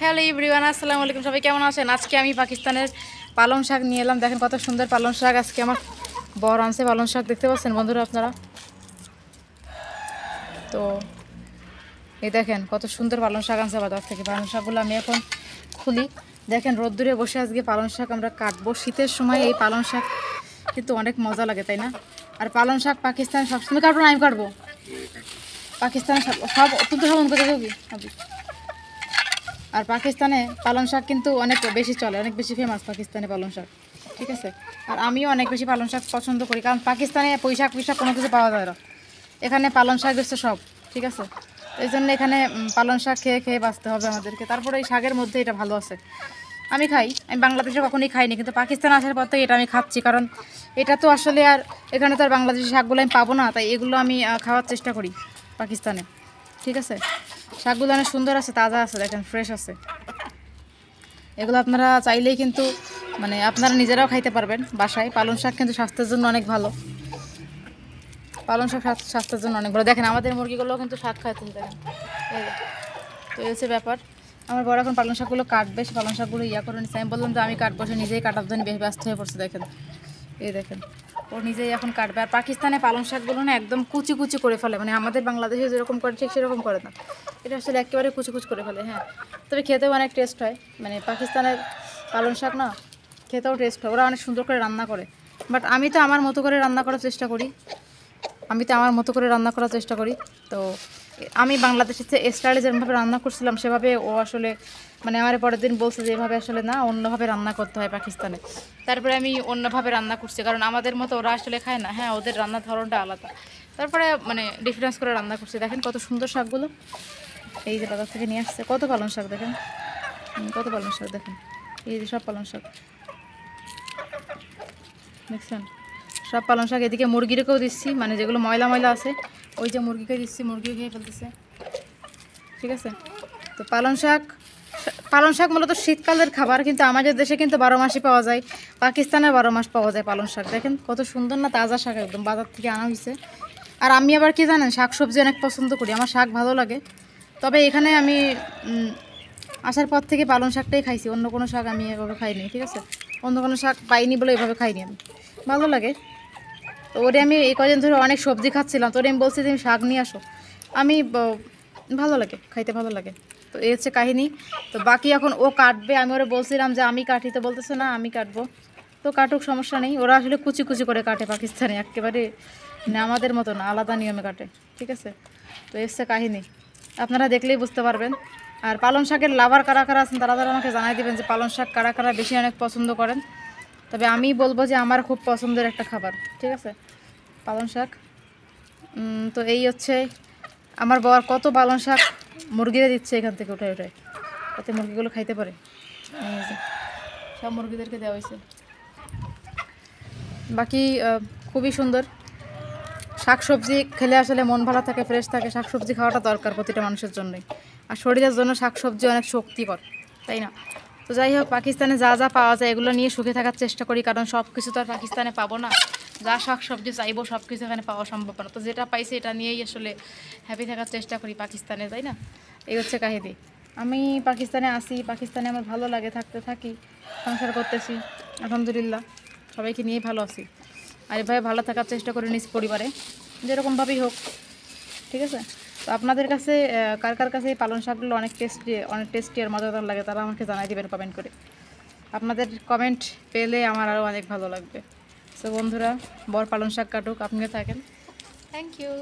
Hello everyone, আসসালামু আলাইকুম। সবাই কেমন আছেন? আজকে আমি পাকিস্তানের পালং শাক নিয়ে এলাম। দেখেন কত সুন্দর পালং শাক। আজকে আমার বর আনছে পালং শাক, দেখতে পাচ্ছেন বন্ধুরা আপনারা। তো এই দেখেন কত সুন্দর পালং শাক আনছে বাজার থেকে। পালং শাকগুলো আমি এখন খুলি। দেখেন রোদ্দুরে বসে আজকে পালং শাক আমরা কাটবো। শীতের সময় এই পালং শাক কিন্তু অনেক মজা লাগে, তাই না? আর পালং শাক পাকিস্তান সবসময় কাটবো না, আমি কাটবো। পাকিস্তানে সব তুলতে সব অনুমতি দেবো কি? আর পাকিস্তানে পালং শাক কিন্তু অনেক বেশি চলে, অনেক বেশি ফেমাস পাকিস্তানে পালং শাক, ঠিক আছে। আর আমিও অনেক বেশি পালং শাক পছন্দ করি, কারণ পাকিস্তানে পুঁইশাক কোনো কিছু পাওয়া যায় না, এখানে পালং শাক হচ্ছে সব, ঠিক আছে। এই জন্য এখানে পালং শাক খেয়ে খেয়ে বাঁচতে হবে আমাদেরকে। তারপরে এই শাকের মধ্যে এটা ভালো আছে, আমি খাই। আমি বাংলাদেশে কখনোই খাইনি, কিন্তু পাকিস্তান আসার পর থেকে এটা আমি খাচ্ছি, কারণ এটা তো আসলে আর এখানে তো আর বাংলাদেশি শাকগুলো আমি পাবো না, তাই এগুলো আমি খাওয়ার চেষ্টা করি পাকিস্তানে, ঠিক আছে। শাকগুলো অনেক সুন্দর আছে, তাজা আছে, দেখেন ফ্রেশ আছে। এগুলো আপনারা চাইলেই কিন্তু মানে আপনারা নিজেরাও খাইতে পারবেন বাসায়। পালং শাক কিন্তু স্বাস্থ্যের জন্য অনেক ভালো। পালং শাক স্বাস্থ্যের জন্য অনেক ভালো। দেখেন আমাদের মুরগিগুলোও কিন্তু শাক খাইতে, দেখেন। তো এই হচ্ছে ব্যাপার। আমার বড় এখন পালং শাকগুলো কাটবে, সে পালং শাকগুলো করে নিচ্ছে। আমি বললাম যে আমি কাটবো, সে নিজেই কাটার জন্য বেশ ব্যস্ত হয়ে পড়ছে। দেখেন এই দেখেন, ও নিজেই এখন কাটবে। আর পাকিস্তানে পালং শাকগুলো না একদম কুচি কুচি করে ফেলে, মানে আমাদের বাংলাদেশে যেরকম করে ঠিক সেরকম করে না, এটা আসলে একেবারে কুচি কুচি করে ফেলে। হ্যাঁ, তবে খেতেও অনেক টেস্ট হয়। মানে পাকিস্তানের পালং শাক না খেতেও টেস্ট হয়, ওরা অনেক সুন্দর করে রান্না করে। বাট আমি তো আমার মতো করে রান্না করার চেষ্টা করি, তো আমি বাংলাদেশের স্টাইলে যেভাবে রান্না করছিলাম সেভাবে ও আসলে মানে আমার পরের দিন বলছে যে এভাবে আসলে না, অন্যভাবে রান্না করতে হয় পাকিস্তানে। তারপরে আমি অন্যভাবে রান্না করছি, কারণ আমাদের মতো ওরা আসলে খায় না। হ্যাঁ, ওদের রান্নার ধরনটা আলাদা, তারপরে মানে ডিফারেন্স করে রান্না করছি। দেখেন কত সুন্দর শাকগুলো, এই যে বাজার থেকে নিয়ে আসছে। কত পালং শাক দেখেন, কত পালং শাক দেখেন, এই যে সব পালং শাক দেখছেন, সব পালং শাক। এদিকে মুরগিরকেও দিচ্ছি, মানে যেগুলো ময়লা ময়লা আছে ওই যে মুরগিকে দিচ্ছি, মুরগিও খেয়ে ফেলতেছে, ঠিক আছে। তো পালং শাক মূলত শীতকালের খাবার, কিন্তু আমাদের দেশে কিন্তু 12 মাসই পাওয়া যায়। পাকিস্তানে 12 মাস পাওয়া যায় পালং শাক। দেখেন কত সুন্দর না, তাজা শাক, একদম বাজার থেকে আনা হয়েছে। আর আমি আবার কি জানেন, শাক সবজি অনেক পছন্দ করি, আমার শাক ভালো লাগে। তবে এখানে আমি আসার পর থেকে পালং শাকটাই খাইছি, অন্য কোনো শাক আমি এভাবে খাইনি, ঠিক আছে। অন্য কোনো শাক পাইনি বলে এভাবে খাইনি আমি, ভালো লাগে। তো ওরে আমি এই কদিন ধরে অনেক সবজি খাচ্ছিলাম, তো ওরে আমি বলছি তুমি শাক নিয়ে আসো। আমি ভালো লাগে, খাইতে ভালো লাগে। তো এই হচ্ছে কাহিনী। তো বাকি এখন ও কাটবে, আমি ওরা বলছিলাম যে আমি কাটি, তো বলতেছে না আমি কাটবো। তো কাটুক, সমস্যা নেই। ওরা আসলে কুচি কুচি করে কাটে পাকিস্তানে, একেবারে মানে আমাদের মতো না, আলাদা নিয়মে কাটে, ঠিক আছে। তো এই হচ্ছে কাহিনী, আপনারা দেখলেই বুঝতে পারবেন। আর পালং শাকের লাভার কারা কারা আছেন তারা আমাকে জানাই দিবেন যে পালং শাক কারা কারা বেশি অনেক পছন্দ করেন। তবে আমি বলবো যে আমার খুব পছন্দের একটা খাবার, ঠিক আছে, পালং শাক। তো এই হচ্ছে আমার বর কত পালং শাক মুরগিরা দিচ্ছে এখান থেকে উঠে উঠে, যাতে মুরগিগুলো খাইতে পারে। এই যে সব মুরগিদেরকে দেওয়া হয়েছে। বাকি খুবই সুন্দর। শাকসবজি খেলে আসলে মন ভালো থাকে, ফ্রেশ থাকে। শাকসবজি খাওয়াটা দরকার প্রতিটা মানুষের জন্যই, আর শরীরের জন্য শাকসবজি অনেক শক্তিকর, তাই না? তো যাই হোক, পাকিস্তানে যা যা পাওয়া যায় এগুলো নিয়ে সুখে থাকার চেষ্টা করি, কারণ সব কিছু তো আর পাকিস্তানে পাবো না। যা শাকসবজি চাইবো সব কিছু এখানে পাওয়া সম্ভব না, তো যেটা পাইছি এটা নিয়েই আসলে হ্যাপি থাকার চেষ্টা করি পাকিস্তানে, তাই না? এই হচ্ছে কাহিনী। আমি পাকিস্তানে আসি, পাকিস্তানে আমার ভালো লাগে, থাকতে থাকি, সংসার করতেছি, আলহামদুলিল্লাহ সবাইকে নিয়েই ভালো আছি। আর এভাবে ভালো থাকার চেষ্টা করি নিজ পরিবারে, যেরকমভাবেই হোক, ঠিক আছে। তো আপনাদের কাছে কার কার কাছে এই পালং শাকগুলো অনেক টেস্টি আর মজাদার লাগে, তারা আমাকে জানাই দিবেন কমেন্ট করে। আপনাদের কমেন্ট পেলে আমার আরও অনেক ভালো লাগবে। তো বন্ধুরা, বর পালং শাক কাটুক, আপনিও থাকেন। Thank you.